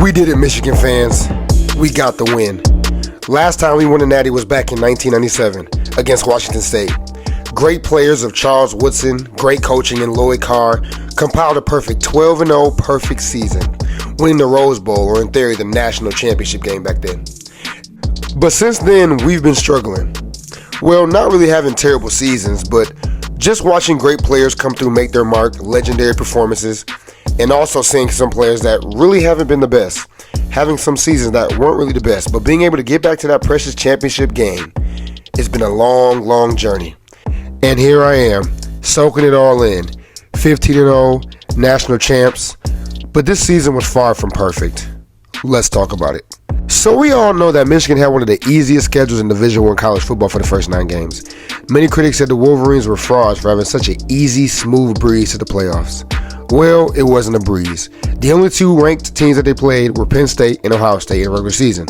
We did it, Michigan fans. We got the win. Last time we won a Natty was back in 1997 against Washington State. Great players of Charles Woodson, great coaching in Lloyd Carr compiled a perfect 12-0 perfect season, winning the Rose Bowl, or in theory the national championship game back then. But since then, we've been struggling. Well, not really having terrible seasons, but just watching great players come through, make their mark, legendary performances, and also seeing some players that really haven't been the best, having some seasons that weren't really the best, but being able to get back to that precious championship game. It's been a long, long journey. And here I am, soaking it all in. 15-0, national champs. But this season was far from perfect. Let's talk about it. So we all know that Michigan had one of the easiest schedules in Division I college football for the first 9 games. Many critics said the Wolverines were frauds for having such an easy, smooth breeze to the playoffs. Well, it wasn't a breeze. The only 2 ranked teams that they played were Penn State and Ohio State in the regular season.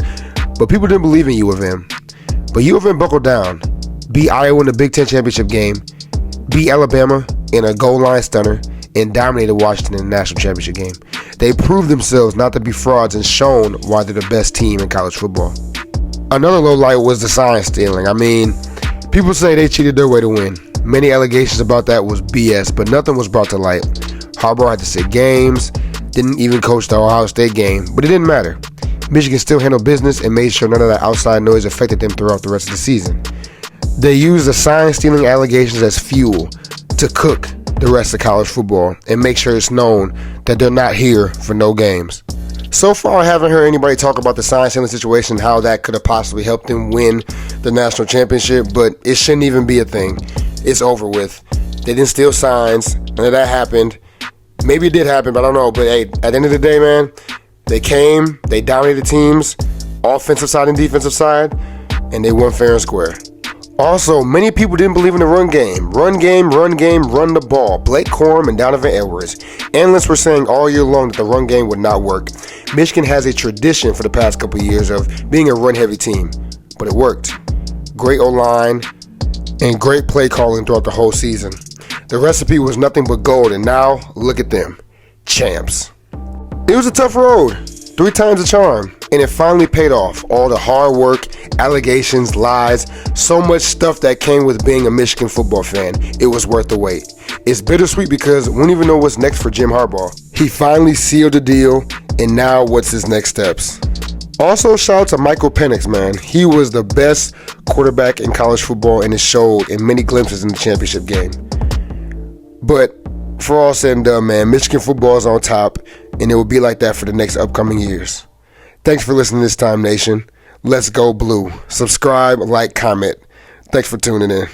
But people didn't believe in U of M. But U of M buckled down, beat Iowa in the Big Ten championship game, beat Alabama in a goal line stunner, and dominated Washington in the national championship game. They proved themselves not to be frauds and shown why they're the best team in college football. Another low light was the sign stealing. I mean, people say they cheated their way to win. Many allegations about that was BS, but nothing was brought to light. Harbaugh had to sit games, didn't even coach the Ohio State game, but it didn't matter. Michigan still handled business and made sure none of that outside noise affected them throughout the rest of the season. They used the sign-stealing allegations as fuel to cook the rest of college football and make sure it's known that they're not here for no games. So far, I haven't heard anybody talk about the sign-stealing situation and how that could have possibly helped them win the national championship, but it shouldn't even be a thing. It's over with. They didn't steal signs. None of that happened. Maybe it did happen, but I don't know. But hey, at the end of the day, man, they came, they dominated teams, offensive side and defensive side, and they won fair and square. Also, many people didn't believe in the run game. Run the ball. Blake Corum and Donovan Edwards. Analysts were saying all year long that the run game would not work. Michigan has a tradition for the past couple of years of being a run-heavy team, but it worked. Great O-line and great play calling throughout the whole season. The recipe was nothing but gold, and now, look at them. Champs. It was a tough road. 3 times the charm. And it finally paid off. All the hard work, allegations, lies, so much stuff that came with being a Michigan football fan. It was worth the wait. It's bittersweet because we don't even know what's next for Jim Harbaugh. He finally sealed the deal, and now what's his next steps? Also, shout out to Michael Penix, man. He was the best quarterback in college football, and it showed in many glimpses in the championship game. But for all said and done, man, Michigan football is on top, and it will be like that for the next upcoming years. Thanks for listening this time, Nation. Let's go blue. Subscribe, like, comment. Thanks for tuning in.